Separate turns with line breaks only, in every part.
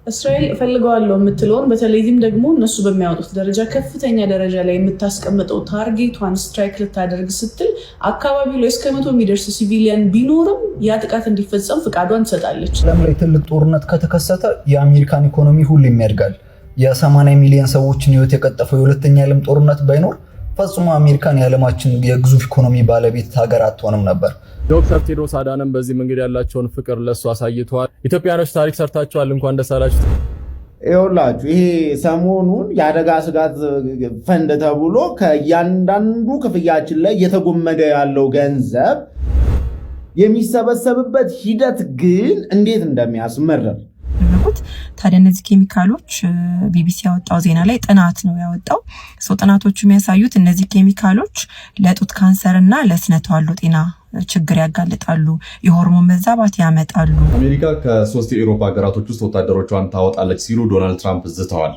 እስራኤል ፈልገዋለሁ የምትለውን በተለይም ደግሞ እነሱ በሚያወጡት ደረጃ ከፍተኛ ደረጃ ላይ የምታስቀምጠው ታርጌቷን ስትራይክ ልታደርግ ስትል አካባቢው ላይ እስከ 100 የሚደርስ ሲቪሊያን ቢኖርም ያ ጥቃት እንዲፈጸም ፍቃዷን ትሰጣለች።
ዓለም ላይ ትልቅ ጦርነት ከተከሰተ የአሜሪካን ኢኮኖሚ ሁሌም ያድጋል። የ80 ሚሊዮን ሰዎችን ህይወት የቀጠፈው የሁለተኛ ዓለም ጦርነት ባይኖር ፈጽሞ አሜሪካን የዓለማችን የግዙፍ ኢኮኖሚ ባለቤት ሀገር አትሆንም ነበር።
ዶክተር ቴዎድሮስ አዳነም በዚህ መንገድ ያላቸውን ፍቅር ለሱ አሳይተዋል። ኢትዮጵያኖች ታሪክ ሰርታችኋል፣ እንኳን ደስ አላችሁ።
ይኸውላችሁ ይሄ ሰሞኑን የአደጋ ስጋት ፈንድ ተብሎ ከእያንዳንዱ ክፍያችን ላይ እየተጎመደ ያለው ገንዘብ የሚሰበሰብበት ሂደት ግን እንዴት እንደሚያስመርር
ታዲያ እነዚህ ኬሚካሎች ቢቢሲ ያወጣው ዜና ላይ ጥናት ነው ያወጣው። ጥናቶቹ የሚያሳዩት እነዚህ ኬሚካሎች ለጡት ካንሰር እና ለስነ ተዋልዶ ጤና ችግር ያጋልጣሉ፣ የሆርሞን መዛባት ያመጣሉ።
አሜሪካ ከ3 የአውሮፓ ሀገራቶች ውስጥ ወታደሮቿን ታወጣለች ሲሉ ዶናልድ ትራምፕ ዝተዋል።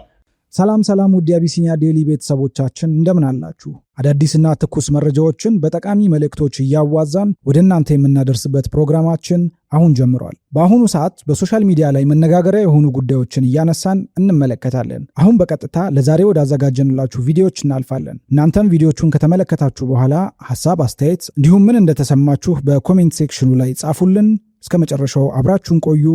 ሰላም ውድ የአቢሲኒያ ዴይሊ ቤተሰቦቻችን እንደምን አላችሁ? አዳዲስና ትኩስ መረጃዎችን በጠቃሚ መልእክቶች እያዋዛን ወደ እናንተ የምናደርስበት ፕሮግራማችን አሁን ጀምሯል። በአሁኑ ሰዓት በሶሻል ሚዲያ ላይ መነጋገሪያ የሆኑ ጉዳዮችን እያነሳን እንመለከታለን። አሁን በቀጥታ ለዛሬ ወደ አዘጋጀንላችሁ ቪዲዮዎች እናልፋለን። እናንተም ቪዲዮቹን ከተመለከታችሁ በኋላ ሐሳብ፣ አስተያየት እንዲሁም ምን እንደተሰማችሁ በኮሜንት ሴክሽኑ ላይ ጻፉልን። እስከ መጨረሻው አብራችሁን ቆዩ።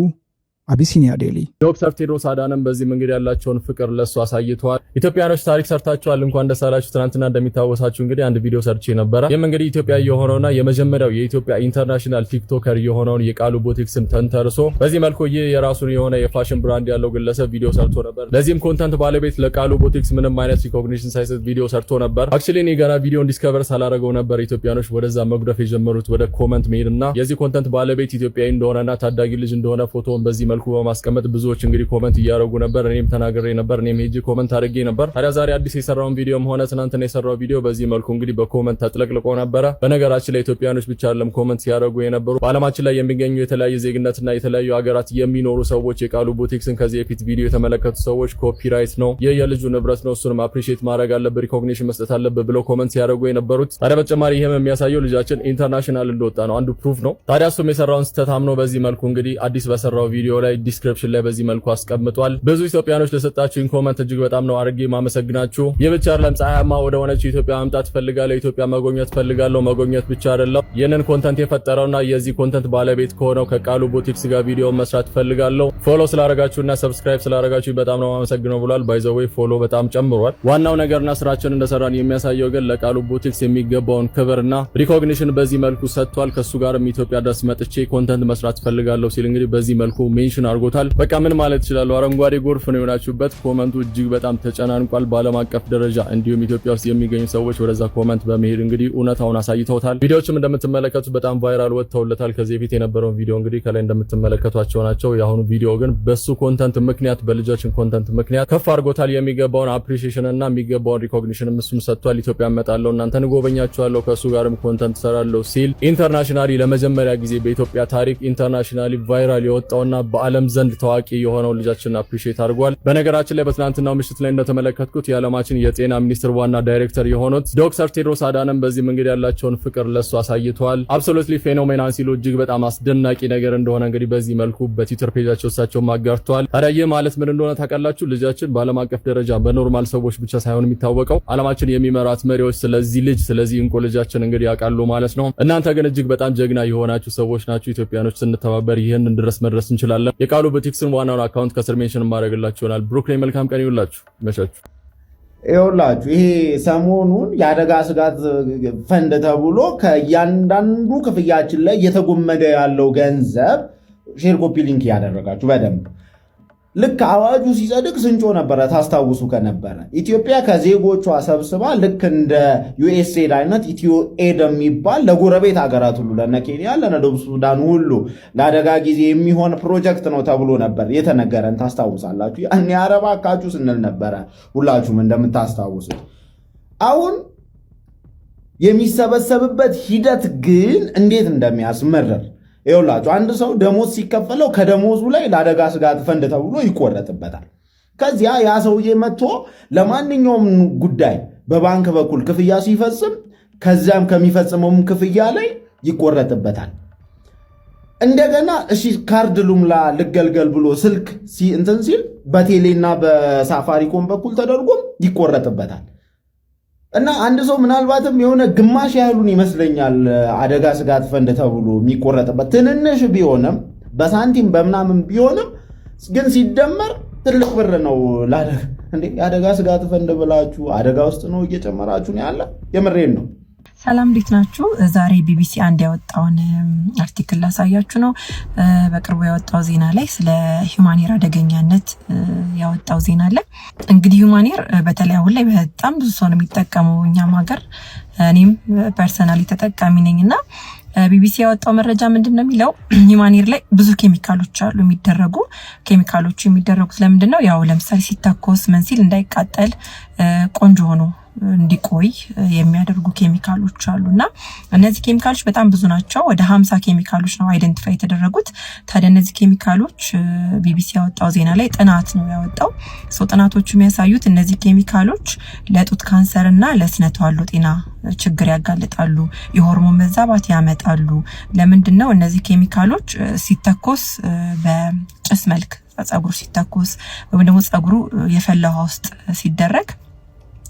አቢሲኒያ ዴይሊ።
ዶክተር ቴዎድሮስ አዳነም በዚህ መንገድ ያላቸውን ፍቅር ለሱ አሳይተዋል። ኢትዮጵያኖች ታሪክ ሰርታችኋል፣ እንኳን ደስ አላችሁ። ትናንትና እንደሚታወሳችሁ እንግዲህ አንድ ቪዲዮ ሰርቼ ነበር። ይህም እንግዲህ ኢትዮጵያ የሆነውና የመጀመሪያው የኢትዮጵያ ኢንተርናሽናል ቲክቶከር የሆነውን የቃሉ ቦቲክስን ተንተርሶ በዚህ መልኩ ይህ የራሱን የሆነ የፋሽን ብራንድ ያለው ግለሰብ ቪዲዮ ሰርቶ ነበር። ለዚህም ኮንተንት ባለቤት ለቃሉ ቦቲክስ ምንም አይነት ሪኮግኒሽን ሳይሰጥ ቪዲዮ ሰርቶ ነበር። አክቹሊ እኔ ገና ቪዲዮን ዲስከቨር ሳላረገው ነበር ኢትዮጵያኖች ወደዛ መጉደፍ የጀመሩት ወደ ኮመንት መሄድና የዚህ ኮንተንት ባለቤት ኢትዮጵያዊ እንደሆነና ታዳጊ ልጅ እንደሆነ ፎቶውን በዚህ መልኩ በማስቀመጥ ብዙዎች እንግዲህ ኮመንት እያደረጉ ነበር። እኔም ተናግሬ ነበር፣ እኔም ሄጄ ኮመንት አድርጌ ነበር። ታዲያ ዛሬ አዲስ የሰራውን ቪዲዮም ሆነ ትናንትና የሰራው ቪዲዮ በዚህ መልኩ እንግዲህ በኮመንት ተጥለቅልቆ ነበረ። በነገራችን ላይ ኢትዮጵያኖች ብቻ አይደለም ኮመንት ሲያደርጉ የነበሩ በዓለማችን ላይ የሚገኙ የተለያዩ ዜግነትና የተለያዩ ሀገራት የሚኖሩ ሰዎች የቃሉ ቦቲክስን ከዚህ በፊት ቪዲዮ የተመለከቱ ሰዎች ኮፒራይት ነው፣ የልጁ ንብረት ነው፣ እሱንም አፕሪሺየት ማድረግ አለበት፣ ሪኮግኒሽን መስጠት አለበት ብለው ኮመንት ሲያደርጉ የነበሩት። ታዲያ በተጨማሪ ይሄም የሚያሳየው ልጃችን ኢንተርናሽናል እንደወጣ ነው፣ አንዱ ፕሩፍ ነው። ታዲያ እሱም የሰራውን ስህተት አምኖ በዚህ መልኩ እንግዲህ አዲስ በሰራው ቪዲዮ ላይ ዲስክሪፕሽን ላይ በዚህ መልኩ አስቀምጧል። ብዙ ኢትዮጵያኖች ለሰጣችሁኝ ኮመንት እጅግ በጣም ነው አድርጌ ማመሰግናችሁ። የብቻ አይደለም ፀሐያማ ወደ ሆነችው ኢትዮጵያ መምጣት ፈልጋለሁ፣ ኢትዮጵያ መጎብኘት ፈልጋለሁ። መጎብኘት ብቻ አይደለም ይህንን ኮንተንት የፈጠረውና የዚህ ኮንተንት ባለቤት ከሆነው ከቃሉ ቦቲክስ ጋር ቪዲዮ መስራት ፈልጋለሁ። ፎሎ ስላደረጋችሁና ሰብስክራይብ ስላደረጋችሁ በጣም ነው ማመሰግነው ብሏል። ባይ ዘ ዌይ ፎሎ በጣም ጨምሯል። ዋናው ነገርና ስራችን እንደሰራን የሚያሳየው ግን ለቃሉ ቦቲክስ የሚገባውን ክብርና ሪኮግኒሽን በዚህ መልኩ ሰጥቷል። ከሱ ጋርም ኢትዮጵያ ድረስ መጥቼ ኮንተንት መስራት ፈልጋለሁ ሲል እንግዲህ በዚህ መልኩ ሜንሽን አድርጎታል። በቃ ምን ማለት ይችላል? አረንጓዴ ጎርፍ ነው የሆናችሁበት። ኮመንቱ እጅግ በጣም ተጨናንቋል በዓለም አቀፍ ደረጃ። እንዲሁም ኢትዮጵያ ውስጥ የሚገኙ ሰዎች ወደዛ ኮመንት በመሄድ እንግዲህ እውነታውን አሳይተውታል። ቪዲዮዎችም እንደምትመለከቱት በጣም ቫይራል ወጥተውለታል። ከዚህ በፊት የነበረውን ቪዲዮ እንግዲህ ከላይ እንደምትመለከቷቸው ናቸው። የአሁኑ ቪዲዮ ግን በሱ ኮንተንት ምክንያት በልጃችን ኮንተንት ምክንያት ከፍ አድርጎታል። የሚገባውን አፕሪሺዬሽን እና የሚገባውን ሪኮግኒሽን እሱም ሰጥቷል። ኢትዮጵያ እመጣለሁ፣ እናንተን ጎበኛችኋለሁ፣ ከሱ ጋርም ኮንተንት ሰራለሁ ሲል ኢንተርናሽናሊ ለመጀመሪያ ጊዜ በኢትዮጵያ ታሪክ ኢንተርናሽናሊ ቫይራል የወጣውና በዓለም ዘንድ ታዋቂ የሆነው ልጃችን አፕሪሺየት አድርጓል። በነገራችን ላይ በትናንትናው ምሽት ላይ እንደተመለከትኩት የዓለማችን የጤና ሚኒስትር ዋና ዳይሬክተር የሆኑት ዶክተር ቴዎድሮስ አዳነም በዚህ መንገድ ያላቸውን ፍቅር ለሱ አሳይተዋል። አብሶሉትሊ ፌኖሜናል ሲሉ እጅግ በጣም አስደናቂ ነገር እንደሆነ እንግዲህ በዚህ መልኩ በትዊተር ፔጃቸው እሳቸው ማጋርተዋል። ታዲያ ይህ ማለት ምን እንደሆነ ታውቃላችሁ? ልጃችን በዓለም አቀፍ ደረጃ በኖርማል ሰዎች ብቻ ሳይሆን የሚታወቀው ዓለማችን የሚመራት መሪዎች ስለዚህ እንቁ ልጃችን እንግዲህ ያውቃሉ ማለት ነው። እናንተ ግን እጅግ በጣም ጀግና የሆናችሁ ሰዎች ናችሁ። ኢትዮጵያኖች ስንተባበር ይህንን ድረስ መድረስ እንችላለን። የቃሉ ቦቲክስን ዋናውን አካውንት ከስር ሜንሽን ማድረግላችሁ ይሆናል። ብሩክ ላይ መልካም ቀን ይውላችሁ። መሻችሁ
ይኸውላችሁ ይሄ ሰሞኑን የአደጋ ስጋት ፈንድ ተብሎ ከእያንዳንዱ ክፍያችን ላይ እየተጎመደ ያለው ገንዘብ ሼር ኮፒ ሊንክ ያደረጋችሁ በደንብ ልክ አዋጁ ሲጸድቅ ስንጮ ነበረ። ታስታውሱ ከነበረ ኢትዮጵያ ከዜጎቿ ሰብስባ ልክ እንደ ዩኤስኤድ አይነት ኢትዮ ኤድ የሚባል ለጎረቤት ሀገራት ሁሉ ለነ ኬንያ፣ ለነ ደቡብ ሱዳን ሁሉ ለአደጋ ጊዜ የሚሆን ፕሮጀክት ነው ተብሎ ነበር የተነገረን። ታስታውሳላችሁ? ያኔ አረባካችሁ ስንል ነበረ ሁላችሁም እንደምታስታውሱት። አሁን የሚሰበሰብበት ሂደት ግን እንዴት እንደሚያስመርር ይኸውላችሁ። አንድ ሰው ደሞዝ ሲከፈለው ከደሞዙ ላይ ለአደጋ ስጋት ፈንድ ተብሎ ይቆረጥበታል። ከዚያ ያ ሰውዬ መጥቶ ለማንኛውም ጉዳይ በባንክ በኩል ክፍያ ሲፈጽም ከዚያም ከሚፈጽመውም ክፍያ ላይ ይቆረጥበታል። እንደገና እሺ ካርድ ሉምላ ልገልገል ብሎ ስልክ እንትን ሲል በቴሌና በሳፋሪኮም በኩል ተደርጎም ይቆረጥበታል። እና አንድ ሰው ምናልባትም የሆነ ግማሽ ያህሉን ይመስለኛል አደጋ ስጋት ፈንድ ተብሎ የሚቆረጥበት ትንንሽ ቢሆንም በሳንቲም በምናምን ቢሆንም ግን ሲደመር ትልቅ ብር ነው። እንዴ የአደጋ ስጋት ፈንድ ብላችሁ አደጋ ውስጥ ነው እየጨመራችሁ ነው ያለ። የምሬን ነው።
ሰላም እንዴት ናችሁ? ዛሬ ቢቢሲ አንድ ያወጣውን አርቲክል ላሳያችሁ ነው። በቅርቡ ያወጣው ዜና ላይ ስለ ሂውማኔር አደገኛነት ያወጣው ዜና አለ። እንግዲህ ሂውማኔር በተለይ አሁን ላይ በጣም ብዙ ሰው ነው የሚጠቀመው እኛም ሀገር፣ እኔም ፐርሰናሊ ተጠቃሚ ነኝ እና ቢቢሲ ያወጣው መረጃ ምንድን ነው የሚለው ሂውማኔር ላይ ብዙ ኬሚካሎች አሉ የሚደረጉ። ኬሚካሎቹ የሚደረጉት ለምንድን ነው? ያው ለምሳሌ ሲተኮስ ምን ሲል እንዳይቃጠል ቆንጆ ሆኖ እንዲቆይ የሚያደርጉ ኬሚካሎች አሉና እነዚህ ኬሚካሎች በጣም ብዙ ናቸው። ወደ 50 ኬሚካሎች ነው አይደንቲፋይ የተደረጉት። ታዲያ እነዚህ ኬሚካሎች ቢቢሲ ያወጣው ዜና ላይ ጥናት ነው ያወጣው። ጥናቶቹ የሚያሳዩት እነዚህ ኬሚካሎች ለጡት ካንሰር እና ለስነ ተዋልዶ ጤና ችግር ያጋልጣሉ፣ የሆርሞን መዛባት ያመጣሉ። ለምንድነው? እነዚህ ኬሚካሎች ሲተኮስ በጭስ መልክ ጸጉሩ ሲተኮስ ወይም ደግሞ ጸጉሩ የፈላ ውሃ ውስጥ ሲደረግ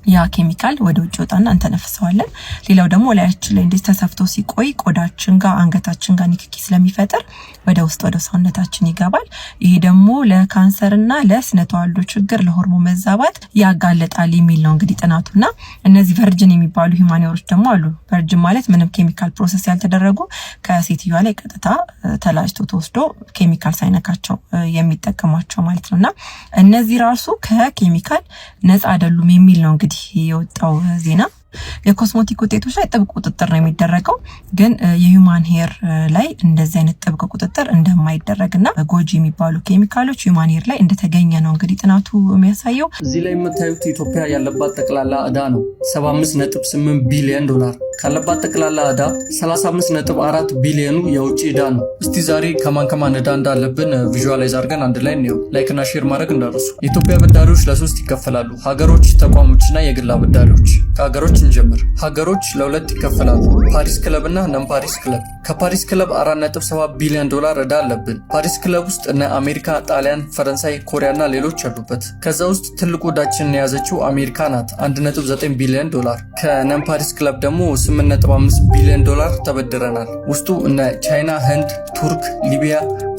ያ ኬሚካል ወደ ውጭ ወጣና እንተነፍሰዋለን። ሌላው ደግሞ ላያችን ላይ እንደዚህ ተሰፍቶ ሲቆይ ቆዳችን ጋር አንገታችን ጋር ንክኪ ስለሚፈጥር ወደ ውስጥ ወደ ሰውነታችን ይገባል። ይሄ ደግሞ ለካንሰርና ለስነ ተዋልዶ ችግር ለሆርሞን መዛባት ያጋለጣል የሚል ነው እንግዲህ ጥናቱና እነዚህ ቨርጅን የሚባሉ ሂውማኔሮች ደግሞ አሉ። ቨርጅን ማለት ምንም ኬሚካል ፕሮሰስ ያልተደረጉ ከሴትዮዋ ላይ ቀጥታ ተላጭቶ ተወስዶ ኬሚካል ሳይነካቸው የሚጠቀሟቸው ማለት ነውና እነዚህ ራሱ ከኬሚካል ነፃ አይደሉም የሚል ነው እንግዲህ የወጣው ዜና። የኮስሞቲክ ውጤቶች ላይ ጥብቅ ቁጥጥር ነው የሚደረገው፣ ግን የሂውማን ሄር ላይ እንደዚህ አይነት ጥብቅ ቁጥጥር እንደማይደረግና ጎጂ የሚባሉ ኬሚካሎች ሂውማን ሄር ላይ እንደተገኘ ነው እንግዲህ ጥናቱ የሚያሳየው።
እዚህ ላይ የምታዩት ኢትዮጵያ ያለባት ጠቅላላ ዕዳ ነው 75.8 ቢሊዮን ዶላር። ካለባት ጠቅላላ ዕዳ 35.4 ቢሊዮኑ የውጭ ዕዳ ነው። እስቲ ዛሬ ከማን ዕዳ እንዳለብን ቪዥዋላይዝ አድርገን አንድ ላይ እንየው። ላይክና ሼር ማድረግ እንዳትረሱ። የኢትዮጵያ አበዳሪዎች ለሶስት ይከፈላሉ፣ ሀገሮች፣ ተቋሞችና የግል አበዳሪዎች። ከሀገሮች እንጀምር። ሀገሮች ለሁለት ይከፈላሉ፣ ፓሪስ ክለብ እና ነን ፓሪስ ክለብ። ከፓሪስ ክለብ 4.7 ቢሊዮን ዶላር ዕዳ አለብን። ፓሪስ ክለብ ውስጥ እነ አሜሪካ፣ ጣሊያን፣ ፈረንሳይ፣ ኮሪያ እና ሌሎች አሉበት። ከዛ ውስጥ ትልቁ ዕዳችንን የያዘችው አሜሪካ ናት 1.9 ቢሊዮን ዶላር። ከነን ፓሪስ ክለብ ደግሞ 8.5 ቢሊዮን ዶላር ተበድረናል። ውስጡ እነ ቻይና፣ ህንድ፣ ቱርክ፣ ሊቢያ፣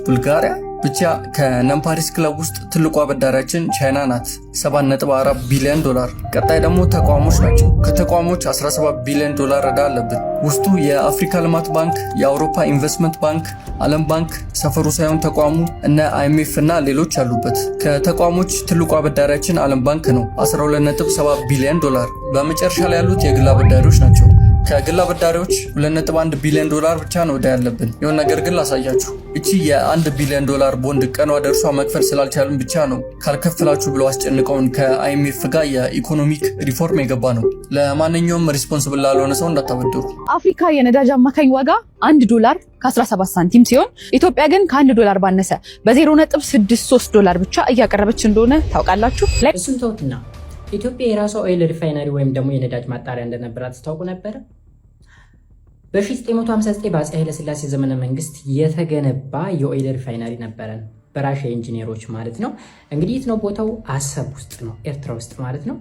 ቡልጋሪያ ብቻ ከነን ፓሪስ ክለብ ውስጥ ትልቁ አበዳሪያችን ቻይና ናት 7.4 ቢሊዮን ዶላር። ቀጣይ ደግሞ ተቋሞች ናቸው። ከተቋሞች 17 ቢሊዮን ዶላር ዕዳ አለብን። ውስጡ የአፍሪካ ልማት ባንክ፣ የአውሮፓ ኢንቨስትመንት ባንክ፣ ዓለም ባንክ፣ ሰፈሩ ሳይሆን ተቋሙ እነ IMF እና ሌሎች አሉበት። ከተቋሞች ትልቁ አበዳሪያችን ዓለም ባንክ ነው 12.7 ቢሊዮን ዶላር። በመጨረሻ ላይ ያሉት የግል አበዳሪዎች ናቸው። ከግል አበዳሪዎች 2.1 ቢሊዮን ዶላር ብቻ ነው ዕዳ ያለብን። የሆነ ነገር ግን ላሳያችሁ። እቺ የ1 ቢሊዮን ዶላር ቦንድ ቀኗ ደርሷ መክፈል ስላልቻልን ብቻ ነው ካልከፈላችሁ ብለው አስጨንቀውን ከIMF ጋር የኢኮኖሚክ ሪፎርም የገባ ነው። ለማንኛውም ሪስፖንስብል ላልሆነ ሰው እንዳታበድሩ።
አፍሪካ የነዳጅ አማካኝ ዋጋ 1 ዶላር ከ17 ሳንቲም ሲሆን ኢትዮጵያ ግን ከ1 ዶላር ባነሰ በ0.63 ዶላር ብቻ እያቀረበች እንደሆነ ታውቃላችሁ።
እሱን ተውትና ኢትዮጵያ የራሷ ኦይል ሪፋይነሪ ወይም ደግሞ የነዳጅ ማጣሪያ እንደነበራት ታውቁ ነበረ? በ1959 በአፄ ኃይለሥላሴ ዘመነ መንግስት የተገነባ የኦይል ሪፋይነሪ ነበረን፣ በራሽያ ኢንጂነሮች ማለት ነው። እንግዲህ የት ነው ቦታው? አሰብ ውስጥ ነው፣ ኤርትራ ውስጥ ማለት ነው።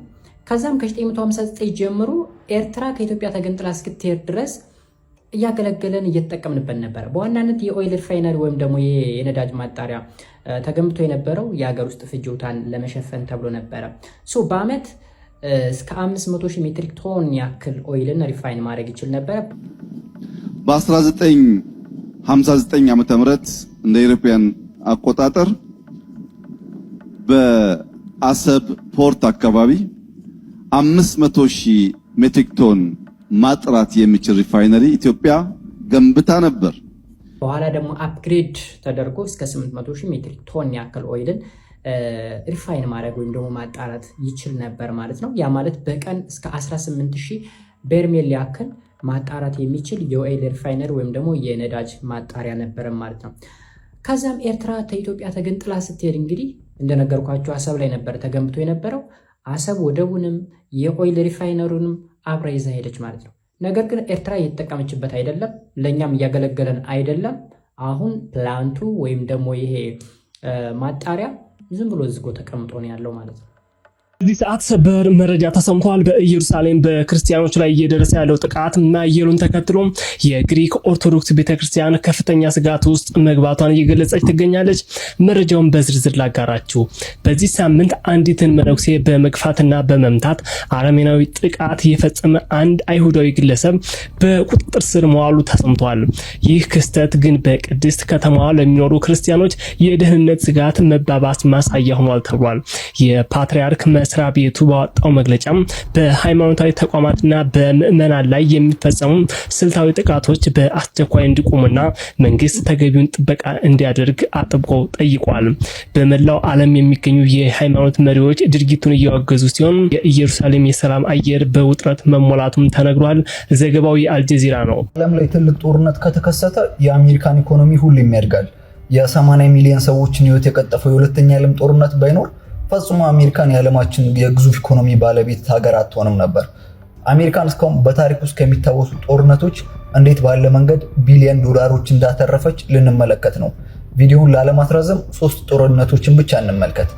ከዛም ከ1959 ጀምሮ ኤርትራ ከኢትዮጵያ ተገንጥላ እስክትሄድ ድረስ እያገለገለን እየተጠቀምንበት ነበረ። በዋናነት የኦይል ሪፋይነሪ ወይም ደግሞ የነዳጅ ማጣሪያ ተገንብቶ የነበረው የሀገር ውስጥ ፍጆታን ለመሸፈን ተብሎ ነበረ። በአመት እስከ 500,000 ሜትሪክ ቶን ያክል ኦይልን ሪፋይን ማድረግ ይችል ነበረ።
በ1959 ዓመተ ምህረት እንደ ኢሮፒያን አቆጣጠር በአሰብ ፖርት አካባቢ 500,000 ሜትሪክ ቶን ማጥራት የሚችል ሪፋይነሪ ኢትዮጵያ ገንብታ ነበር።
በኋላ ደግሞ አፕግሬድ ተደርጎ እስከ 800,000 ሜትሪክ ቶን ያክል ኦይልን ሪፋይን ማድረግ ወይም ደግሞ ማጣራት ይችል ነበር ማለት ነው። ያ ማለት በቀን እስከ 18,000 በርሜል ያክል ማጣራት የሚችል የኦይል ሪፋይነሪ ወይም ደግሞ የነዳጅ ማጣሪያ ነበረ ማለት ነው። ከዛም ኤርትራ ከኢትዮጵያ ተገንጥላ ስትሄድ እንግዲህ እንደነገርኳቸው አሰብ ላይ ነበር ተገንብቶ የነበረው። አሰብ ወደቡንም የኦይል ሪፋይነሩንም አብራ ይዛ ሄደች ማለት ነው። ነገር ግን ኤርትራ እየተጠቀመችበት አይደለም፣ ለእኛም እያገለገለን አይደለም። አሁን ፕላንቱ ወይም ደግሞ ይሄ ማጣሪያ ዝም ብሎ ዝጎ ተቀምጦ ነው ያለው ማለት ነው።
በዚህ ሰዓት ሰበር መረጃ ተሰምቷል። በኢየሩሳሌም በክርስቲያኖች ላይ እየደረሰ ያለው ጥቃት ማየሉን ተከትሎ የግሪክ ኦርቶዶክስ ቤተክርስቲያን ከፍተኛ ስጋት ውስጥ መግባቷን እየገለጸች ትገኛለች። መረጃውን በዝርዝር ላጋራችሁ። በዚህ ሳምንት አንዲትን መነኩሴ በመግፋትና በመምታት አረመኔያዊ ጥቃት የፈጸመ አንድ አይሁዳዊ ግለሰብ በቁጥጥር ስር መዋሉ ተሰምቷል። ይህ ክስተት ግን በቅድስት ከተማዋ ለሚኖሩ ክርስቲያኖች የደህንነት ስጋት መባባስ ማሳያ ሆኗል ተብሏል። የፓትርያርክ መስሪያ ቤቱ ባወጣው መግለጫም በሃይማኖታዊ ተቋማትና በምዕመናን ላይ የሚፈጸሙ ስልታዊ ጥቃቶች በአስቸኳይ እንዲቆሙና መንግስት ተገቢውን ጥበቃ እንዲያደርግ አጥብቆ ጠይቋል። በመላው ዓለም የሚገኙ የሃይማኖት መሪዎች ድርጊቱን እያወገዙ ሲሆን የኢየሩሳሌም የሰላም አየር በውጥረት መሞላቱም ተነግሯል። ዘገባው የአልጀዚራ ነው።
ዓለም ላይ ትልቅ ጦርነት ከተከሰተ የአሜሪካን ኢኮኖሚ ሁሌም ያድጋል። የ80 ሚሊዮን ሰዎችን ህይወት የቀጠፈው የሁለተኛ ዓለም ጦርነት ባይኖር ፈጽሞ አሜሪካን የዓለማችን የግዙፍ ኢኮኖሚ ባለቤት ሀገር አትሆንም ነበር። አሜሪካን እስካሁን በታሪክ ውስጥ ከሚታወሱ ጦርነቶች እንዴት ባለ መንገድ ቢሊዮን ዶላሮች እንዳተረፈች ልንመለከት ነው። ቪዲዮውን ላለማስረዘም 3 ጦርነቶችን ብቻ እንመልከት።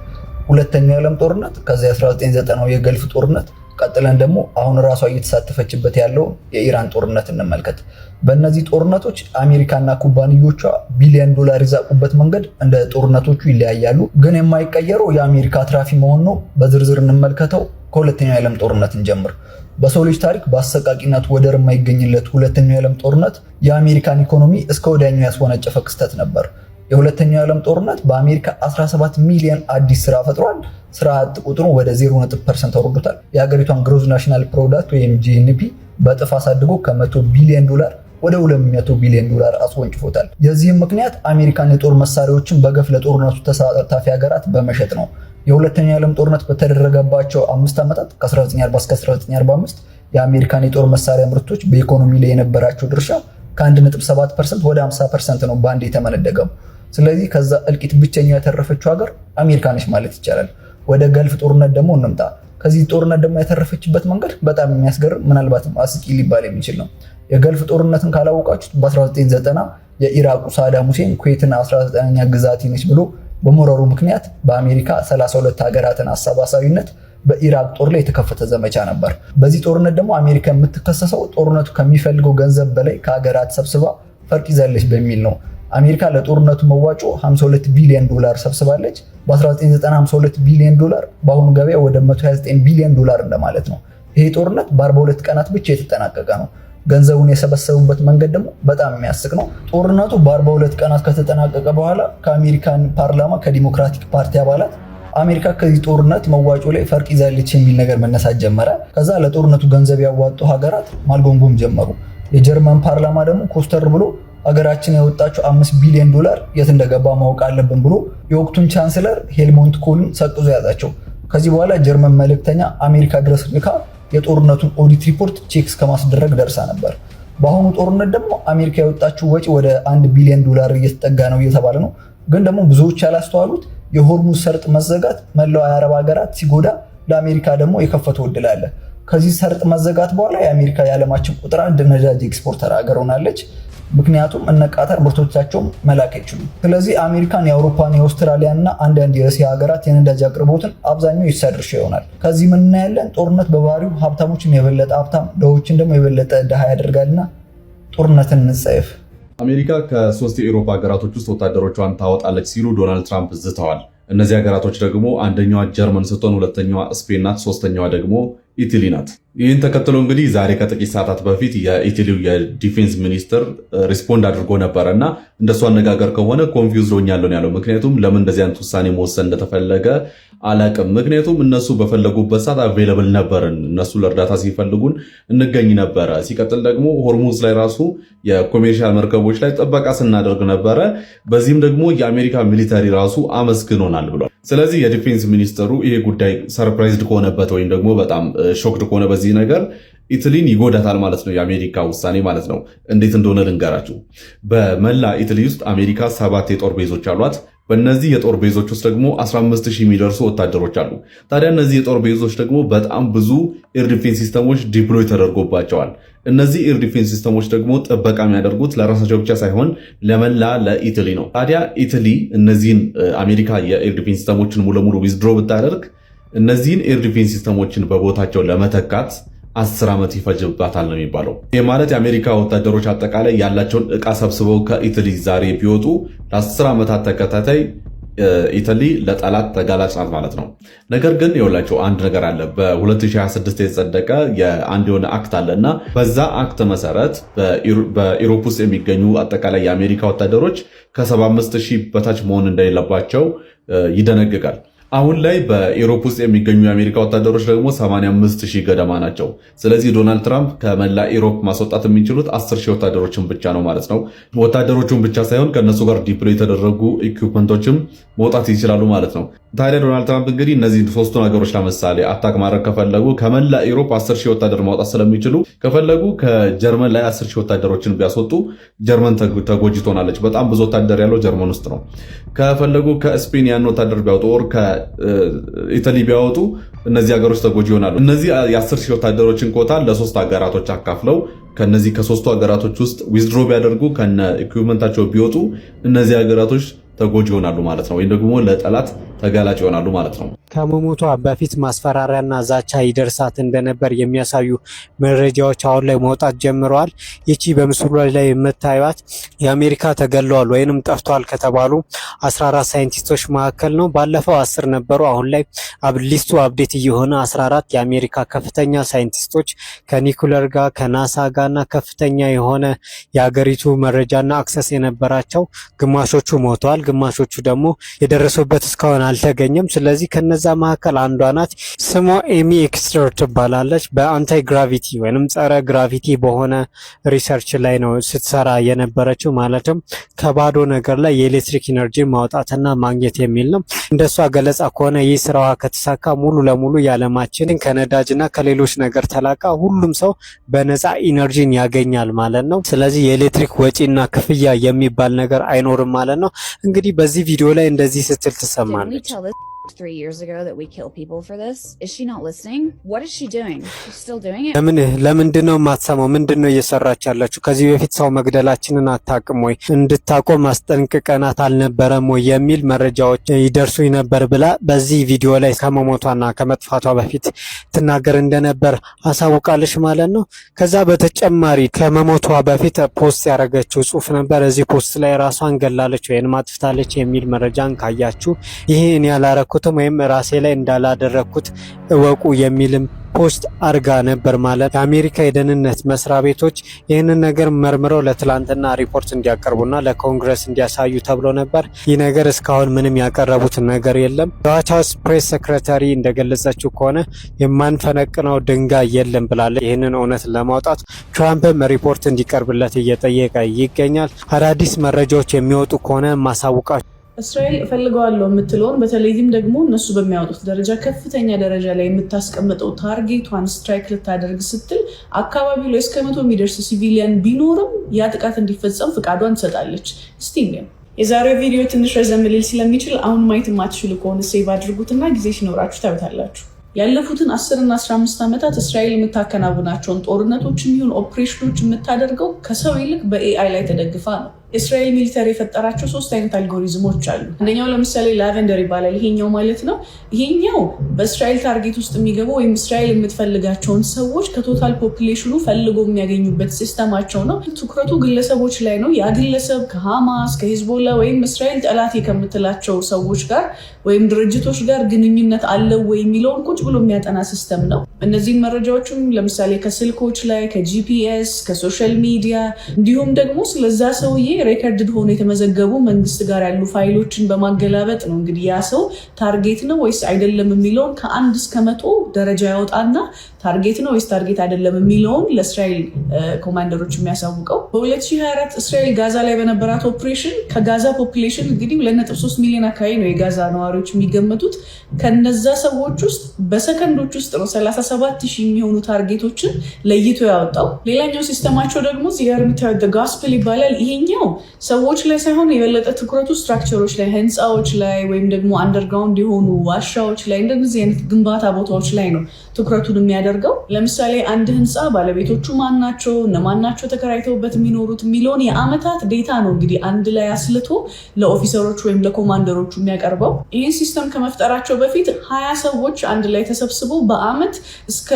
ሁለተኛው የዓለም ጦርነት፣ ከዚያ 1990 የገልፍ ጦርነት፣ ቀጥለን ደግሞ አሁን ራሷ እየተሳተፈችበት ያለው የኢራን ጦርነት እንመልከት። በእነዚህ ጦርነቶች አሜሪካና ኩባንያዎቿ ቢሊዮን ዶላር ይዛቁበት መንገድ እንደ ጦርነቶቹ ይለያያሉ፣ ግን የማይቀየረው የአሜሪካ አትራፊ መሆን ነው። በዝርዝር እንመልከተው። ከሁለተኛው የዓለም ጦርነት እንጀምር። በሰው ልጅ ታሪክ በአሰቃቂነት ወደር የማይገኝለት ሁለተኛው የዓለም ጦርነት የአሜሪካን ኢኮኖሚ እስከ ወዲያኛው ያስወነጨፈ ክስተት ነበር። የሁለተኛው የዓለም ጦርነት በአሜሪካ 17 ሚሊዮን አዲስ ስራ ፈጥሯል። ስራ አጥ ቁጥሩ ወደ 0% ተወርዶታል። የሀገሪቷን ግሮዝ ናሽናል ፕሮዳክት ወይም ጂኤንፒ በጥፍ አሳድጎ ከ100 ቢሊዮን ዶላር ወደ 200 ቢሊዮን ዶላር አስወንጭፎታል። የዚህም ምክንያት አሜሪካን የጦር መሳሪያዎችን በገፍ ለጦርነቱ ተሳታፊ ሀገራት በመሸጥ ነው። የሁለተኛው የዓለም ጦርነት በተደረገባቸው 5 ዓመታት ከ1940 እስከ 1945 የአሜሪካን የጦር መሳሪያ ምርቶች በኢኮኖሚ ላይ የነበራቸው ድርሻ ከ1.7% ወደ 50% ነው በአንድ የተመነደገው። ስለዚህ ከዛ እልቂት ብቸኛው ያተረፈችው ሀገር አሜሪካ ነች ማለት ይቻላል። ወደ ገልፍ ጦርነት ደግሞ እንምጣ። ከዚህ ጦርነት ደግሞ ያተረፈችበት መንገድ በጣም የሚያስገርም ምናልባትም አስቂ ሊባል የሚችል ነው። የገልፍ ጦርነትን ካላወቃችሁት በ1990 የኢራቁ ሳዳም ሁሴን ኩዌትን 19ኛ ግዛቴ ነች ብሎ በመረሩ ምክንያት በአሜሪካ 32 ሀገራትን አሰባሳቢነት በኢራቅ ጦር ላይ የተከፈተ ዘመቻ ነበር። በዚህ ጦርነት ደግሞ አሜሪካ የምትከሰሰው ጦርነቱ ከሚፈልገው ገንዘብ በላይ ከሀገራት ሰብስባ ፈርቅ ይዛለች በሚል ነው። አሜሪካ ለጦርነቱ መዋጮ 52 ቢሊዮን ዶላር ሰብስባለች። በ1990 52 ቢሊዮን ዶላር በአሁኑ ገበያ ወደ 129 ቢሊዮን ዶላር እንደማለት ነው። ይሄ ጦርነት በ42 ቀናት ብቻ የተጠናቀቀ ነው። ገንዘቡን የሰበሰቡበት መንገድ ደግሞ በጣም የሚያስቅ ነው። ጦርነቱ በ42 ቀናት ከተጠናቀቀ በኋላ ከአሜሪካን ፓርላማ ከዲሞክራቲክ ፓርቲ አባላት አሜሪካ ከዚህ ጦርነት መዋጮ ላይ ፈርቅ ይዛለች የሚል ነገር መነሳት ጀመረ። ከዛ ለጦርነቱ ገንዘብ ያዋጡ ሀገራት ማልጎምጎም ጀመሩ። የጀርመን ፓርላማ ደግሞ ኮስተር ብሎ ሀገራችን ያወጣቸው 5 ቢሊዮን ዶላር የት እንደገባ ማወቅ አለብን ብሎ የወቅቱን ቻንስለር ሄልሙት ኮልን ሰቅዞ ያዛቸው። ከዚህ በኋላ ጀርመን መልእክተኛ አሜሪካ ድረስ ልካ የጦርነቱን ኦዲት ሪፖርት ቼክ እስከማስደረግ ደርሳ ነበር። በአሁኑ ጦርነት ደግሞ አሜሪካ ያወጣችው ወጪ ወደ 1 ቢሊዮን ዶላር እየተጠጋ ነው እየተባለ ነው። ግን ደግሞ ብዙዎች ያላስተዋሉት የሆርሙዝ ሰርጥ መዘጋት መላው የአረብ ሀገራት ሲጎዳ ለአሜሪካ ደግሞ የከፈተው እድል አለ። ከዚህ ሰርጥ መዘጋት በኋላ የአሜሪካ የዓለማችን ቁጥር 1 ነዳጅ ኤክስፖርተር ሀገር ሆናለች። ምክንያቱም እነ ቃታር ምርቶቻቸውን መላክ አይችሉም። ስለዚህ አሜሪካን የአውሮፓን የአውስትራሊያን እና አንዳንድ የእስያ ሀገራት የነዳጅ አቅርቦትን አብዛኛው የእሷ ድርሻ ይሆናል። ከዚህ ምን እናያለን? ጦርነት በባህሪው ሀብታሞችን የበለጠ ሀብታም፣ ድሆችን ደግሞ የበለጠ ድሃ ያደርጋልና ጦርነትን እንጸየፍ።
አሜሪካ ከ3 የአውሮፓ ሀገራቶች ውስጥ ወታደሮቿን ታወጣለች ሲሉ ዶናልድ ትራምፕ ዝተዋል። እነዚህ ሀገራቶች ደግሞ አንደኛዋ ጀርመን ስትሆን ሁለተኛዋ ስፔን ናት፣ ሶስተኛዋ ደግሞ ኢታሊ ናት። ይህን ተከትሎ እንግዲህ ዛሬ ከጥቂት ሰዓታት በፊት የኢታሊው የዲፌንስ ሚኒስትር ሪስፖንድ አድርጎ ነበረ እና እንደሱ አነጋገር ከሆነ ኮንፊውዝድ ሆኛለሁ ያለው። ምክንያቱም ለምን እንደዚህ አይነት ውሳኔ መወሰን እንደተፈለገ አላቅም። ምክንያቱም እነሱ በፈለጉበት ሰዓት አቬለብል ነበርን፣ እነሱ ለእርዳታ ሲፈልጉን እንገኝ ነበረ። ሲቀጥል ደግሞ ሆርሙዝ ላይ ራሱ የኮሜርሻል መርከቦች ላይ ጥበቃ ስናደርግ ነበረ። በዚህም ደግሞ የአሜሪካ ሚሊተሪ ራሱ አመስግኖናል ብሏል። ስለዚህ የዲፌንስ ሚኒስትሩ ይሄ ጉዳይ ሰርፕራይዝድ ከሆነበት ወይም ደግሞ በጣም ሾክድ ከሆነ በዚህ ነገር ኢታሊን ይጎዳታል ማለት ነው፣ የአሜሪካ ውሳኔ ማለት ነው። እንዴት እንደሆነ ልንገራችሁ። በመላ ኢታሊ ውስጥ አሜሪካ 7 የጦር ቤዞች አሏት። በእነዚህ የጦር ቤዞች ውስጥ ደግሞ 15000 የሚደርሱ ወታደሮች አሉ። ታዲያ እነዚህ የጦር ቤዞች ደግሞ በጣም ብዙ ኤር ዲፌንስ ሲስተሞች ዲፕሎይ ተደርጎባቸዋል። እነዚህ ኤር ዲፌንስ ሲስተሞች ደግሞ ጥበቃ የሚያደርጉት ለራሳቸው ብቻ ሳይሆን ለመላ ለኢትሊ ነው። ታዲያ ኢትሊ እነዚህን አሜሪካ የኤር ዲፌንስ ሲስተሞችን ሙሉ ለሙሉ ዊዝድሮ ብታደርግ እነዚህን ኤር ዲፌንስ ሲስተሞችን በቦታቸው ለመተካት 10 ዓመት ይፈጅባታል ነው የሚባለው። ይህ ማለት የአሜሪካ ወታደሮች አጠቃላይ ያላቸውን ዕቃ ሰብስበው ከኢትሊ ዛሬ ቢወጡ ለ10 ዓመታት ተከታታይ ኢትሊ ለጠላት ተጋላጭ ናት ማለት ነው። ነገር ግን የወላቸው አንድ ነገር አለ። በ2026 የተጸደቀ የአንድ የሆነ አክት አለ እና በዛ አክት መሰረት በኢሮፕ ውስጥ የሚገኙ አጠቃላይ የአሜሪካ ወታደሮች ከ75,000 በታች መሆን እንደሌለባቸው ይደነግጋል። አሁን ላይ በኢሮፕ ውስጥ የሚገኙ የአሜሪካ ወታደሮች ደግሞ 85,000 ገደማ ናቸው። ስለዚህ ዶናልድ ትራምፕ ከመላ ኢሮፕ ማስወጣት የሚችሉት 10,000 ወታደሮችን ብቻ ነው ማለት ነው። ወታደሮቹን ብቻ ሳይሆን ከነሱ ጋር ዲፕሎይ የተደረጉ ኢኩፕመንቶችም መውጣት ይችላሉ ማለት ነው። ታዲያ ዶናልድ ትራምፕ እንግዲህ እነዚህ ሶስቱ ነገሮች ለምሳሌ አታክ ማድረግ ከፈለጉ ከመላ ኢሮፕ 10,000 ወታደር ማውጣት ስለሚችሉ ከፈለጉ ከጀርመን ላይ 10,000 ወታደሮችን ቢያስወጡ ጀርመን ተጎጂ ትሆናለች። በጣም ብዙ ወታደር ያለው ጀርመን ውስጥ ነው። ከፈለጉ ከስፔን ያን ወታደር ቢያወጡ ወር ከኢታሊ ቢያወጡ እነዚህ ሀገሮች ተጎጂ ይሆናሉ። እነዚህ የ10,000 ወታደሮችን ኮታ ለሶስት ሀገራቶች አካፍለው ከነዚህ ከሶስቱ ሀገራቶች ውስጥ ዊዝድሮ ቢያደርጉ ከነ ኢኩዊፕመንታቸው ቢወጡ እነዚህ ሀገራቶች ተጎጂ ይሆናሉ ማለት ነው፣ ወይም ደግሞ ለጠላት ተጋላጭ ይሆናሉ ማለት ነው።
ከመሞቷ በፊት ማስፈራሪያና ዛቻ ይደርሳት እንደነበር የሚያሳዩ መረጃዎች አሁን ላይ መውጣት ጀምረዋል። ይቺ በምስሉ ላይ የምታዩት የአሜሪካ ተገለዋል ወይንም ጠፍተዋል ከተባሉ 14 ሳይንቲስቶች መካከል ነው። ባለፈው 10 ነበሩ። አሁን ላይ ሊስቱ አፕዴት እየሆነ 14 የአሜሪካ ከፍተኛ ሳይንቲስቶች ከኒኩለር ጋር ከናሳ ጋርና ከፍተኛ የሆነ የሀገሪቱ መረጃና አክሰስ የነበራቸው ግማሾቹ ሞተዋል፣ ግማሾቹ ደግሞ የደረሱበት እስካሁን አልተገኘም። ስለዚህ ከነዛ መካከል አንዷ ናት። ስሟ ኤሚ ኤክስተር ትባላለች። በአንታይ ግራቪቲ ወይንም ጸረ ግራቪቲ በሆነ ሪሰርች ላይ ነው ስትሰራ የነበረችው። ማለትም ከባዶ ነገር ላይ የኤሌክትሪክ ኢነርጂ ማውጣትና ማግኘት የሚል ነው። እንደሷ ገለጻ ከሆነ ይህ ስራዋ ከተሳካ ሙሉ ለሙሉ የዓለማችንን ከነዳጅና ከሌሎች ነገር ተላቃ ሁሉም ሰው በነፃ ኢነርጂን ያገኛል ማለት ነው። ስለዚህ የኤሌክትሪክ ወጪና ክፍያ የሚባል ነገር አይኖርም ማለት ነው። እንግዲህ በዚህ ቪዲዮ ላይ እንደዚህ ስትል ትሰማለች።
3 years ago that we kill people for this. Is she not listening? What is she doing? She's still doing it.
ለምንድነው የማትሰማው? ምንድነው እየሰራች ያለችው? ከዚህ በፊት ሰው መግደላችንን አታውቅም ወይ? እንድታቆም ማስጠንቅቀናት አልነበረም ወይ? የሚል መረጃዎች ይደርሱኝ ነበር ብላ በዚህ ቪዲዮ ላይ ከመሞቷና ከመጥፋቷ በፊት ትናገር እንደነበር አሳውቃለች ማለት ነው። ከዛ በተጨማሪ ከመሞቷ በፊት ፖስት ያደረገችው ጽሑፍ ነበር። እዚህ ፖስት ላይ ራሷን ገላለች ወይንም አጥፍታለች የሚል መረጃን ካያችሁ ይሄ እኔ ያላረኩት ወይም ራሴ ላይ እንዳላደረኩት እወቁ የሚልም ፖስት አርጋ ነበር ማለት። የአሜሪካ የደህንነት መስሪያ ቤቶች ይህንን ነገር መርምረው ለትላንትና ሪፖርት እንዲያቀርቡና ለኮንግረስ እንዲያሳዩ ተብሎ ነበር። ይህ ነገር እስካሁን ምንም ያቀረቡት ነገር የለም። የዋይት ሃውስ ፕሬስ ሴክሬታሪ እንደገለጸችው ከሆነ የማንፈነቅነው ድንጋይ የለም ብላለች። ይህንን እውነት ለማውጣት ትራምፕም ሪፖርት እንዲቀርብለት እየጠየቀ ይገኛል። አዳዲስ መረጃዎች የሚወጡ ከሆነ ማሳውቃቸው
እስራኤል እፈልገዋለሁ የምትለውን በተለይም ደግሞ እነሱ በሚያወጡት ደረጃ ከፍተኛ ደረጃ ላይ የምታስቀምጠው ታርጌቷን ስትራይክ ልታደርግ ስትል አካባቢ ላይ እስከ 100 የሚደርስ ሲቪሊያን ቢኖርም ያ ጥቃት እንዲፈጸም ፍቃዷን ትሰጣለች። እስቲ የዛሬው ቪዲዮ ትንሽ ረዘም ሊል ስለሚችል አሁን ማየት የማትችሉ ከሆነ ሴቭ አድርጉትና ጊዜ ሲኖራችሁ ታዩታላችሁ። ያለፉትን 10 እና 15 ዓመታት እስራኤል የምታከናውናቸውን ጦርነቶችም ይሁን ኦፕሬሽኖች የምታደርገው ከሰው ይልቅ በኤአይ ላይ ተደግፋ ነው። እስራኤል ሚሊተሪ የፈጠራቸው 3 አይነት አልጎሪዝሞች አሉ። አንደኛው ለምሳሌ ላቨንደር ይባላል። ይሄኛው ማለት ነው ይሄኛው በእስራኤል ታርጌት ውስጥ የሚገቡ ወይም እስራኤል የምትፈልጋቸውን ሰዎች ከቶታል ፖፑሌሽኑ ፈልጎ የሚያገኙበት ሲስተማቸው ነው። ትኩረቱ ግለሰቦች ላይ ነው። ያ ግለሰብ ከሃማስ ከሂዝቦላ ወይም እስራኤል ጠላቴ ከምትላቸው ሰዎች ጋር ወይም ድርጅቶች ጋር ግንኙነት አለው ወይ የሚለውን ቁጭ ብሎ የሚያጠና ሲስተም ነው። እነዚህም መረጃዎችም ለምሳሌ ከስልኮች ላይ ከጂፒኤስ ከሶሻል ሚዲያ እንዲሁም ደግሞ ስለዛ ሰውዬ ሬከርድድ ሆኖ የተመዘገቡ መንግስት ጋር ያሉ ፋይሎችን በማገላበጥ ነው እንግዲህ ያ ሰው ታርጌት ነው ወይስ አይደለም የሚለውን ከ1 እስከ 100 ደረጃ ያወጣና ታርጌት ነው ወይስ ታርጌት አይደለም የሚለውን ለእስራኤል ኮማንደሮች የሚያሳውቀው። በ2024 እስራኤል ጋዛ ላይ በነበራት ኦፕሬሽን ከጋዛ ፖፑሌሽን እንግዲህ 2.3 ሚሊዮን አካባቢ ነው የጋዛ ነዋሪዎች የሚገመቱት። ከነዛ ሰዎች ውስጥ በሰከንዶች ውስጥ ነው 37,000 የሚሆኑ ታርጌቶችን ለይቶ ያወጣው። ሌላኛው ሲስተማቸው ደግሞ ዚያር የምታዩት ጋስፕል ይባላል። ይሄኛው ሰዎች ላይ ሳይሆን የበለጠ ትኩረቱ ስትራክቸሮች ላይ፣ ህንፃዎች ላይ ወይም ደግሞ አንደርግራውንድ የሆኑ ዋሻዎች ላይ እንደዚህ አይነት ግንባታ ቦታዎች ላይ ነው ትኩረቱን የሚያደ የሚያደርገው ለምሳሌ አንድ ህንፃ ባለቤቶቹ ማን ናቸው፣ እነማን ናቸው ተከራይተውበት የሚኖሩት የሚለውን የአመታት ዴታ ነው እንግዲህ አንድ ላይ አስልቶ ለኦፊሰሮች ወይም ለኮማንደሮቹ የሚያቀርበው። ይህን ሲስተም ከመፍጠራቸው በፊት 20 ሰዎች አንድ ላይ ተሰብስበው በአመት እስከ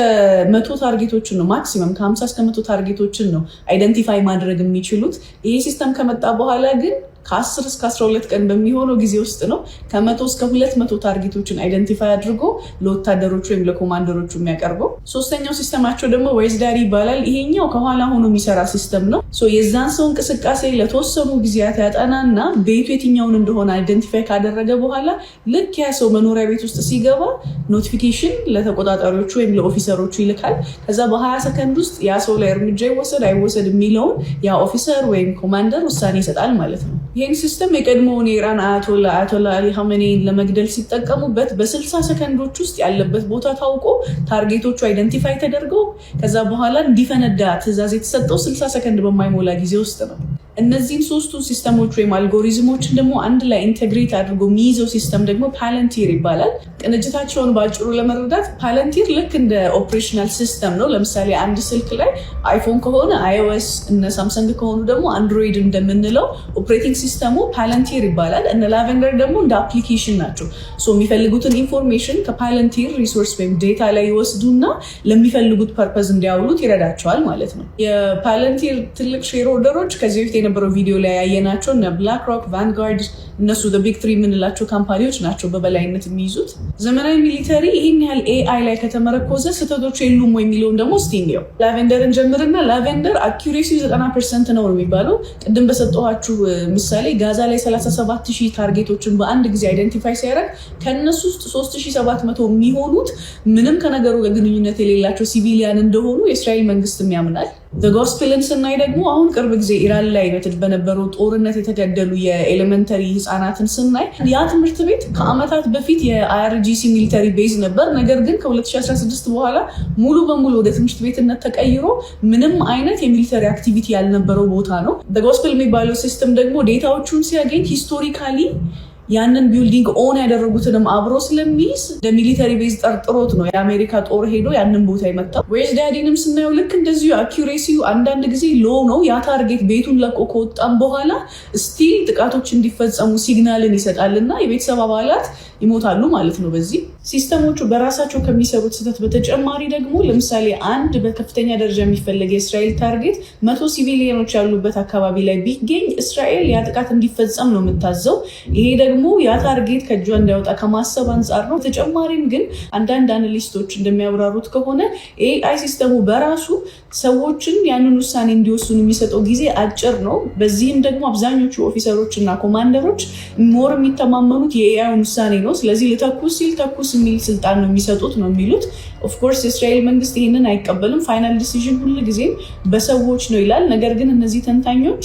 100 ታርጌቶችን ነው ማክሲመም ከ50 እስከ 100 ታርጌቶችን ነው አይደንቲፋይ ማድረግ የሚችሉት። ይህ ሲስተም ከመጣ በኋላ ግን ከ10 እስከ 12 ቀን በሚሆነው ጊዜ ውስጥ ነው ከ100 እስከ 200 ታርጌቶችን አይደንቲፋይ አድርጎ ለወታደሮቹ ወይም ለኮማንደሮቹ የሚያቀርበው። ሶስተኛው ሲስተማቸው ደግሞ ዌዝዳሪ ይባላል። ይሄኛው ከኋላ ሆኖ የሚሰራ ሲስተም ነው። የዛን ሰው እንቅስቃሴ ለተወሰኑ ጊዜያት ያጠናና ቤቱ የትኛውን እንደሆነ አይደንቲፋይ ካደረገ በኋላ ልክ ያ ሰው መኖሪያ ቤት ውስጥ ሲገባ ኖቲፊኬሽን ለተቆጣጣሪዎቹ ወይም ለኦፊሰሮቹ ይልካል። ከዛ በ20 ሰከንድ ውስጥ ያ ሰው ላይ እርምጃ ይወሰድ አይወሰድ የሚለውን ያ ኦፊሰር ወይም ኮማንደር ውሳኔ ይሰጣል ማለት ነው። ይህን ሲስተም የቀድሞውን የኢራን አያቶላ አሊ ሀመኔን ለመግደል ሲጠቀሙበት በ60 ሰከንዶች ውስጥ ያለበት ቦታ ታውቆ ታርጌቶቹ አይደንቲፋይ ተደርገው ከዛ በኋላ እንዲፈነዳ ትዕዛዝ የተሰጠው 60 ሰከንድ በማይሞላ ጊዜ ውስጥ ነው። እነዚህን ሶስቱ ሲስተሞች ወይም አልጎሪዝሞችን ደግሞ አንድ ላይ ኢንተግሬት አድርጎ የሚይዘው ሲስተም ደግሞ ፓለንቲር ይባላል። ቅንጅታቸውን በአጭሩ ለመረዳት ፓለንቲር ልክ እንደ ኦፕሬሽናል ሲስተም ነው። ለምሳሌ አንድ ስልክ ላይ አይፎን ከሆነ አይኦኤስ፣ እነ ሳምሰንግ ከሆኑ ደግሞ አንድሮይድ እንደምንለው ኦፕሬቲንግ ሲስተሙ ፓለንቲር ይባላል። እነ ላቨንደር ደግሞ እንደ አፕሊኬሽን ናቸው። የሚፈልጉትን ኢንፎርሜሽን ከፓለንቲር ሪሶርስ ወይም ዴታ ላይ ይወስዱና ለሚፈልጉት ፐርፐዝ እንዲያውሉት ይረዳቸዋል ማለት ነው። የፓለንቲር ትልቅ ሼር ሆልደሮች ከዚህ በፊት የነበረው ቪዲዮ ላይ ያየናቸው እነ ብላክ ሮክ፣ ቫንጋርድ እነሱ ቢግ 3 የምንላቸው ካምፓኒዎች ናቸው በበላይነት የሚይዙት። ዘመናዊ ሚሊተሪ ይህን ያህል ኤአይ ላይ ከተመረኮዘ ስህተቶች የሉም ወይ የሚለውን ደግሞ እስቲ እንየው። ላቬንደርን ጀምርና ላቬንደር አኪሬሲ 90% ነው የሚባለው። ቅድም በሰጠኋችሁ ምሳሌ ጋዛ ላይ 37,000 ታርጌቶችን በአንድ ጊዜ አይደንቲፋይ ሲያደርግ ከነሱ ውስጥ 3,700 የሚሆኑት ምንም ከነገሩ ግንኙነት የሌላቸው ሲቪሊያን እንደሆኑ የእስራኤል መንግስትም ያምናል። ጎስፕልን ስናይ ደግሞ አሁን ቅርብ ጊዜ ኢራን ላይ በነበረው ጦርነት የተገደሉ የኤሌመንተሪ ህፃናትን ስናይ ያ ትምህርት ቤት ከአመታት በፊት የአይአርጂሲ ሚሊተሪ ቤዝ ነበር። ነገር ግን ከ2016 በኋላ ሙሉ በሙሉ ወደ ትምህርት ቤትነት ተቀይሮ ምንም አይነት የሚሊተሪ አክቲቪቲ ያልነበረው ቦታ ነው። ጎስፕል የሚባለው ሲስተም ደግሞ ዴታዎቹን ሲያገኝ ሂስቶሪካሊ ያንን ቢልዲንግ ኦን ያደረጉትንም አብሮ ስለሚይዝ ለሚሊተሪ ቤዝ ጠርጥሮት ነው የአሜሪካ ጦር ሄዶ ያንን ቦታ ይመታው። ዌዝዳዲንም ስናየው ልክ እንደዚሁ አኪሬሲው አንዳንድ ጊዜ ሎ ነው። ያ ታርጌት ቤቱን ለቆ ከወጣም በኋላ ስቲል ጥቃቶች እንዲፈጸሙ ሲግናልን ይሰጣልና የቤተሰብ አባላት ይሞታሉ ማለት ነው። በዚህ ሲስተሞቹ በራሳቸው ከሚሰሩት ስህተት በተጨማሪ ደግሞ ለምሳሌ አንድ በከፍተኛ ደረጃ የሚፈለግ የእስራኤል ታርጌት 100 ሲቪሊያኖች ያሉበት አካባቢ ላይ ቢገኝ እስራኤል ያ ጥቃት እንዲፈጸም ነው የምታዘው። ይሄ ደግሞ ያ ታርጌት ከእጇ እንዳይወጣ ከማሰብ አንጻር ነው። ተጨማሪም ግን አንዳንድ አናሊስቶች እንደሚያብራሩት ከሆነ ኤአይ ሲስተሙ በራሱ ሰዎችን ያንን ውሳኔ እንዲወስኑ የሚሰጠው ጊዜ አጭር ነው። በዚህም ደግሞ አብዛኞቹ ኦፊሰሮች እና ኮማንደሮች ሞር የሚተማመኑት የኤአይን ውሳኔ ነው። ስለዚህ ልተኩስ ሲል ተኩስ የሚል ስልጣን ነው የሚሰጡት ነው የሚሉት። ኦፍኮርስ የእስራኤል መንግስት ይህንን አይቀበልም። ፋይናል ዲሲዥን ሁል ጊዜም በሰዎች ነው ይላል። ነገር ግን እነዚህ ተንታኞች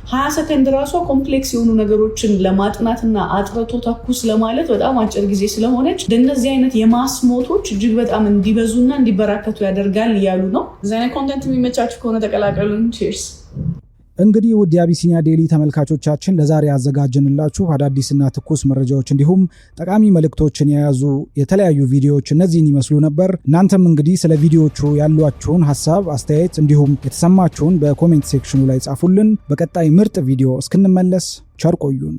20 ሰከንድ ራሷ ኮምፕሌክስ የሆኑ ነገሮችን ለማጥናትና አጥርቶ ተኩስ ለማለት በጣም አጭር ጊዜ ስለሆነች እንደነዚህ አይነት የማስሞቶች እጅግ በጣም እንዲበዙና እንዲበራከቱ ያደርጋል እያሉ ነው። እዚህ አይነት ኮንተንት የሚመቻችሁ ከሆነ ተቀላቀሉን። ቺርስ።
እንግዲህ ውድ የአቢሲኒያ ዴይሊ ተመልካቾቻችን ለዛሬ ያዘጋጀንላችሁ አዳዲስና ትኩስ መረጃዎች እንዲሁም ጠቃሚ መልእክቶችን የያዙ የተለያዩ ቪዲዮዎች እነዚህን ይመስሉ ነበር። እናንተም እንግዲህ ስለ ቪዲዮዎቹ ያሏችሁን ሀሳብ፣ አስተያየት እንዲሁም የተሰማችሁን በኮሜንት ሴክሽኑ ላይ ጻፉልን። በቀጣይ ምርጥ ቪዲዮ እስክንመለስ ቸር ቆዩን።